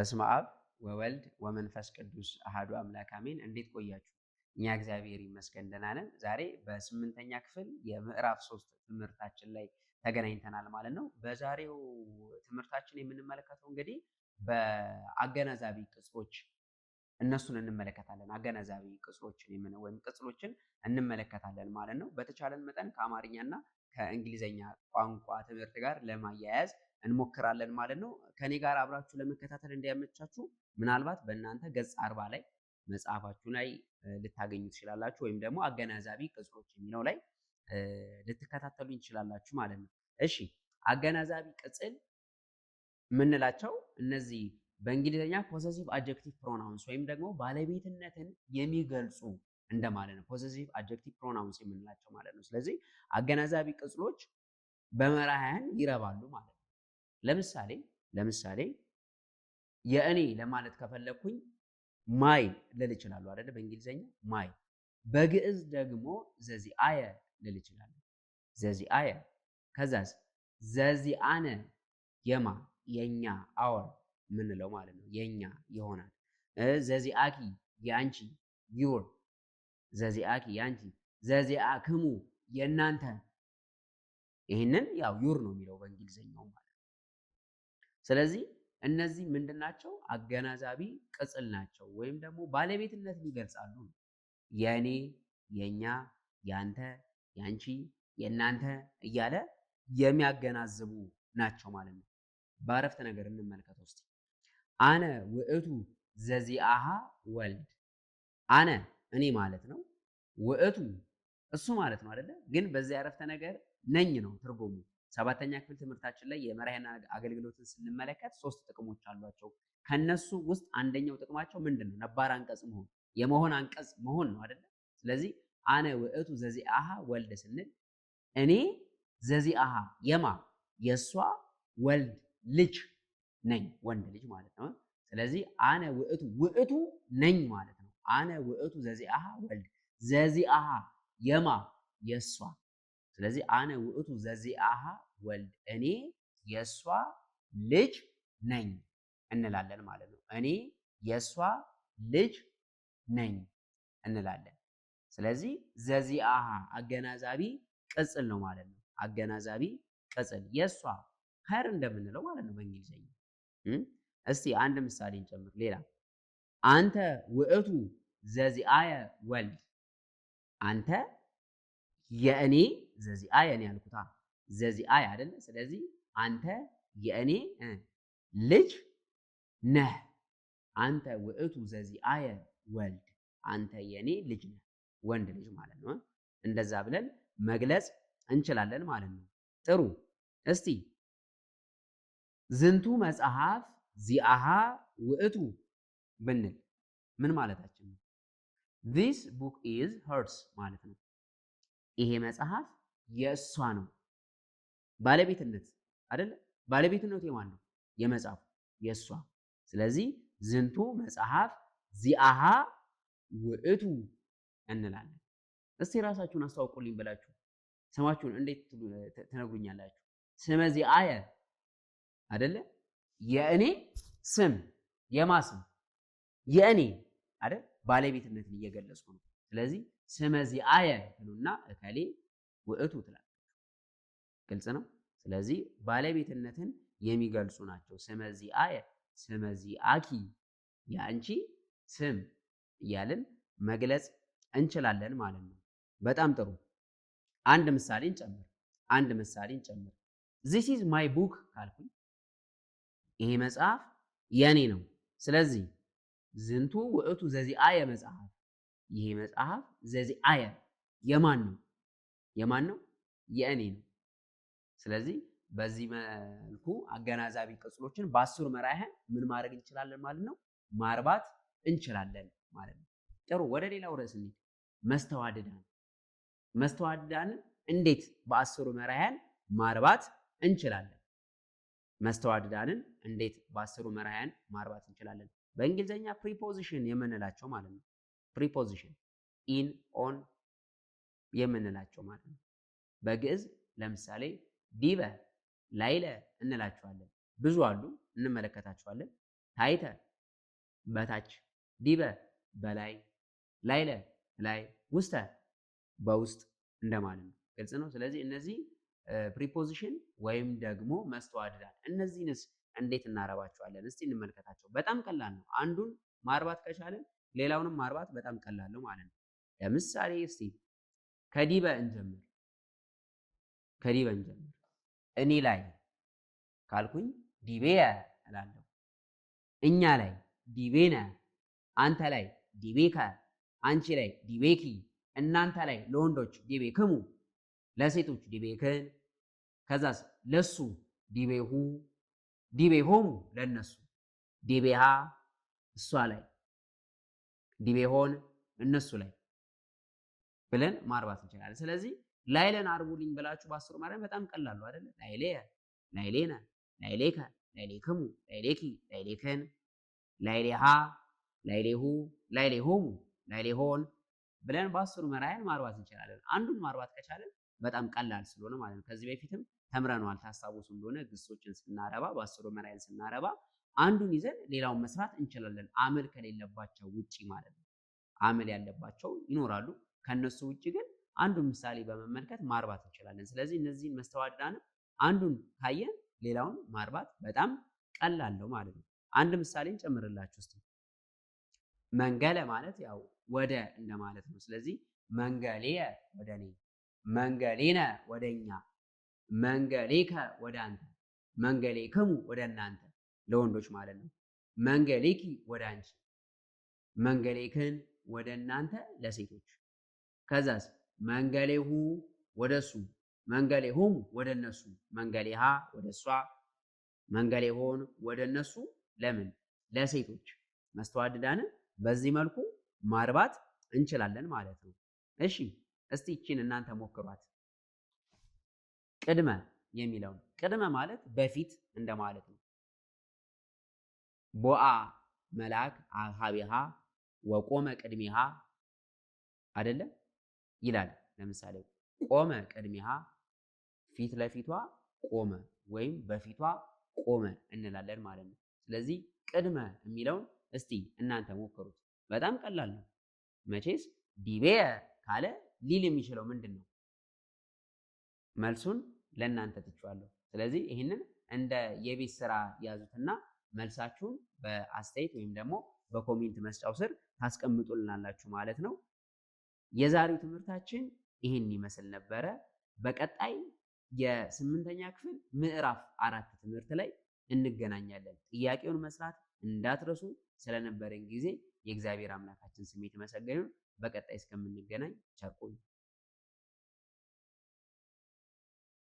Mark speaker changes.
Speaker 1: በስመ አብ ወወልድ ወመንፈስ ቅዱስ አሐዱ አምላክ አሜን። እንዴት ቆያችሁ? እኛ እግዚአብሔር ይመስገን ደህና ነን። ዛሬ በስምንተኛ ክፍል የምዕራፍ 3 ትምህርታችን ላይ ተገናኝተናል ማለት ነው። በዛሬው ትምህርታችን የምንመለከተው እንግዲህ በአገናዛቢ ቅጽሎች እነሱን እንመለከታለን። አገናዛቢ ቅጽሎችን ወይም ቅጽሎችን እንመለከታለን ማለት ነው። በተቻለን መጠን ከአማርኛና ከእንግሊዘኛ ቋንቋ ትምህርት ጋር ለማያያዝ እንሞክራለን ማለት ነው። ከኔ ጋር አብራችሁ ለመከታተል እንዲያመቻችሁ ምናልባት በእናንተ ገጽ 40 ላይ መጽሐፋችሁ ላይ ልታገኙ ትችላላችሁ፣ ወይም ደግሞ አገናዛቢ ቅጽሎች የሚለው ላይ ልትከታተሉኝ ትችላላችሁ ማለት ነው። እሺ፣ አገናዛቢ ቅጽል የምንላቸው እነዚህ በእንግሊዘኛ ፖሰሲቭ አድጀክቲቭ ፕሮናውንስ ወይም ደግሞ ባለቤትነትን የሚገልጹ እንደማለት ነው። ፖሰሲቭ አድጀክቲቭ ፕሮናውንስ የምንላቸው ማለት ነው። ስለዚህ አገናዛቢ ቅጽሎች በመራሕያን ይረባሉ ማለት ነው። ለምሳሌ የእኔ ለማለት ከፈለኩኝ ማይ ልል እችላለሁ አይደል? በእንግሊዘኛ ማይ። በግዕዝ ደግሞ ዘዚአየ ልል እችላለሁ። ዘዚአየ። ከዛስ ዘዚአነ የማ የኛ አወር ምንለው ማለት ነው። የኛ ይሆናል። ዘዚአኪ የአንቺ ዩር። ዘዚአኪ የአንቺ። ዘዚአክሙ የእናንተ። ይህንን ያው ዩር ነው የሚለው በእንግሊዘኛው ማለት ነው። ስለዚህ እነዚህ ምንድናቸው? አገናዛቢ ቅጽል ናቸው፣ ወይም ደግሞ ባለቤትነትን ይገልጻሉ። የኔ፣ የኛ፣ ያንተ፣ ያንቺ፣ የናንተ እያለ የሚያገናዝቡ ናቸው ማለት ነው። በአረፍተ ነገር እንመልከተው እስቲ። አነ ውእቱ ዘዚአሃ ወልድ። አነ እኔ ማለት ነው። ውእቱ እሱ ማለት ነው አይደለ? ግን በዚህ አረፍተ ነገር ነኝ ነው ትርጉሙ። ሰባተኛ ክፍል ትምህርታችን ላይ የመራሕያን አገልግሎትን ስንመለከት 3 ጥቅሞች አሏቸው። ከነሱ ውስጥ አንደኛው ጥቅማቸው ምንድን ነው? ነባር አንቀጽ መሆን፣ የመሆን አንቀጽ መሆን ነው አይደለ? ስለዚህ አነ ውእቱ ዘዚአሃ ወልድ ስንል እኔ ዘዚአሃ የማ የሷ ወልድ ልጅ ነኝ፣ ወንድ ልጅ ማለት ነው። ስለዚህ አነ ውእቱ ነኝ ማለት ነው። አነ ውእቱ ዘዚአሃ ወልድ፣ ዘዚአሃ የማ የሷ። ስለዚህ አነ ውእቱ ዘዚአሃ ወልድ እኔ የሷ ልጅ ነኝ እንላለን ማለት ነው። እኔ የሷ ልጅ ነኝ እንላለን። ስለዚህ ዘዚአሃ አገናዛቢ ቅጽል ነው ማለት ነው። አገናዛቢ ቅጽል የሷ ኸር እንደምንለው ማለት ነው በእንግሊዘኛ። እስቲ አንድ ምሳሌ እንጨምር። ሌላ አንተ ውእቱ ዘዚአየ ወልድ። አንተ የእኔ ዘዚአየ ነው ያልኩታ፣ ዘዚአየ አይደለ? ስለዚህ አንተ የእኔ ልጅ ነህ። አንተ ውእቱ ዘዚአየ ወልድ፣ አንተ የእኔ ልጅ ነህ፣ ወንድ ልጅ ማለት ነው። እንደዛ ብለን መግለጽ እንችላለን ማለት ነው። ጥሩ። እስቲ ዝንቱ መጽሐፍ ዚአሃ ውእቱ ብንል ምን ማለታችን ነው? this book is hers ማለት ነው። ይሄ መጽሐፍ የእሷ ነው። ባለቤትነት አይደለ? ባለቤትነቱ የማን ነው? የመጽሐፉ የእሷ። ስለዚህ ዝንቱ መጽሐፍ ዚአሃ ውእቱ እንላለን። እስቲ ራሳችሁን አስተዋውቁልኝ ብላችሁ ስማችሁን እንዴት ትነግሩኛላችሁ? ስመ ዚአየ አይደለ? የእኔ ስም። የማ ስም? የእኔ አይደል? ባለቤትነትን እየገለጽኩ ነው። ስለዚህ ስመ ዚአየ ትሉና እከሌ ውእቱ ትላላችሁ። ግልጽ ነው። ስለዚህ ባለቤትነትን የሚገልጹ ናቸው። ስመ ዚአየ፣ ስመ ዚአኪ፣ የአንቺ ስም እያልን መግለጽ እንችላለን ማለት ነው። በጣም ጥሩ። አንድ ምሳሌ እንጨምር። this is my book ካልኩኝ ይሄ መጽሐፍ የኔ ነው። ስለዚህ ዝንቱ ውእቱ ዘዚአየ መጽሐፍ፣ ይሄ መጽሐፍ ዘዚአየ የማን ነው? የእኔ ነው። ስለዚህ በዚህ መልኩ አገናዛቢ ቅጽሎችን በ10 መራሕያን ምን ማድረግ እንችላለን ማለት ነው? ማርባት እንችላለን ማለት ነው። ጥሩ። ወደ ሌላው ርዕስ እንሂድ። መስተዋድዳንን እንዴት በ10 መራሕያን ማርባት እንችላለን? መስተዋድዳንን እንዴት በ10 መራሕያን ማርባት እንችላለን? በእንግሊዘኛ ፕሪፖዚሽን የምንላቸው ማለት ነው። ፕሪፖዚሽን ኢን፣ ኦን የምንላቸው ማለት ነው። በግዕዝ ለምሳሌ ዲበ፣ ላይለ እንላቸዋለን። ብዙ አሉ፣ እንመለከታቸዋለን። ታይተ በታች፣ ዲበ በላይ፣ ላይለ ላይ፣ ውስተ በውስጥ እንደማለት ነው። ግልጽ ነው። ስለዚህ እነዚህ ፕሪፖዚሽን ወይም ደግሞ መስተዋድዳን እነዚህንስ እንዴት እናረባቸዋለን? እስቲ እንመልከታቸው። በጣም ቀላል ነው። አንዱን ማርባት ከቻለን ሌላውንም ማርባት በጣም ቀላል ነው ማለት ነው። ለምሳሌ እስቲ ከዲበ እንጀምር። ከዲበ እንጀምር። እኔ ላይ ካልኩኝ ዲቤየ እላለሁ። እኛ ላይ ዲቤነ፣ አንተ ላይ ዲቤከ፣ አንቺ ላይ ዲቤኪ፣ እናንተ ላይ ለወንዶች ዲቤክሙ፣ ለሴቶች ዲቤክን፣ ከዛስ ለሱ ዲቤሁ፣ ዲቤሆሙ ለነሱ፣ ዲቤሃ እሷ ላይ፣ ዲቤሆን እነሱ ላይ ብለን ማርባት እንችላለን። ስለዚህ ላይለን አርቡልኝ ብላችሁ በአስሩ ማርያም በጣም ቀላሉ አይደለ? ላይሌየ፣ ላይሌነ፣ ላይሌከ፣ ላይሌክሙ፣ ላይሌኪ፣ ላይሌክን፣ ላይሌሃ፣ ላይሌሁ፣ ላይሌሆሙ፣ ላይሌሆን ብለን በአስሩ መራያን ማርባት እንችላለን። አንዱን ማርባት ከቻለን በጣም ቀላል ስለሆነ ማለት ነው። ከዚህ በፊትም ተምረነዋል። ታስታውሱ እንደሆነ ግሶችን ስናረባ በአስሩ መራያን ስናረባ አንዱን ይዘን ሌላውን መስራት እንችላለን። አመል ከሌለባቸው ውጪ ማለት ነው። አመል ያለባቸው ይኖራሉ። ከነሱ ውጪ ግን አንዱን ምሳሌ በመመልከት ማርባት እንችላለን። ስለዚህ እነዚህን መስተዋድዳንም አንዱን ካየን ሌላውን ማርባት በጣም ቀላል ነው ማለት ነው። አንድ ምሳሌ እንጨምርላችሁ እስቲ። መንገለ ማለት ያው ወደ እንደማለት ነው። ስለዚህ መንገሌየ ወደ እኔ፣ መንገሌነ ወደ እኛ፣ መንገሌከ ወደ አንተ፣ መንገሌክሙ ወደ እናንተ ለወንዶች ማለት ነው። መንገሌኪ ወደ አንቺ፣ መንገሌክን ወደ እናንተ ለሴቶች። ከዛስ መንገሌሁ ወደ እሱ፣ መንገሌሆሙ ወደ እነሱ፣ መንገሌሃ ወደ እሷ፣ መንገሌሆን ወደ እነሱ ለምን ለሴቶች። መስተዋድዳንን በዚህ መልኩ ማርባት እንችላለን ማለት ነው። እሺ እስቲ ይቺን እናንተ ሞክሯት። ቅድመ የሚለውን ቅድመ ማለት በፊት እንደማለት ነው። ቦአ መልአክ ሀቢሃ ወቆመ ቅድሚሃ አይደለም ይላል። ለምሳሌ ቆመ ቅድሚሃ ፊት ለፊቷ ቆመ ወይም በፊቷ ቆመ እንላለን ማለት ነው። ስለዚህ ቅድመ የሚለውን እስቲ እናንተ ሞክሩት። በጣም ቀላል ነው። መቼስ ዲቤየ ካለ ሊል የሚችለው ምንድን ነው? መልሱን ለእናንተ ትቼዋለሁ። ስለዚህ ይህንን እንደ የቤት ስራ ያዙትና መልሳችሁን በአስተያየት ወይም ደግሞ በኮሜንት መስጫው ስር ታስቀምጡልናላችሁ ማለት ነው። የዛሬው ትምህርታችን ይህን ይመስል ነበረ። በቀጣይ የስምንተኛ ክፍል ምዕራፍ 4 ትምህርት ላይ እንገናኛለን። ጥያቄውን መስራት እንዳትረሱ። ስለነበረን ጊዜ የእግዚአብሔር አምላካችን ስም የተመሰገነ ይሁን። በቀጣይ እስከምንገናኝ ቸር ቆዩ።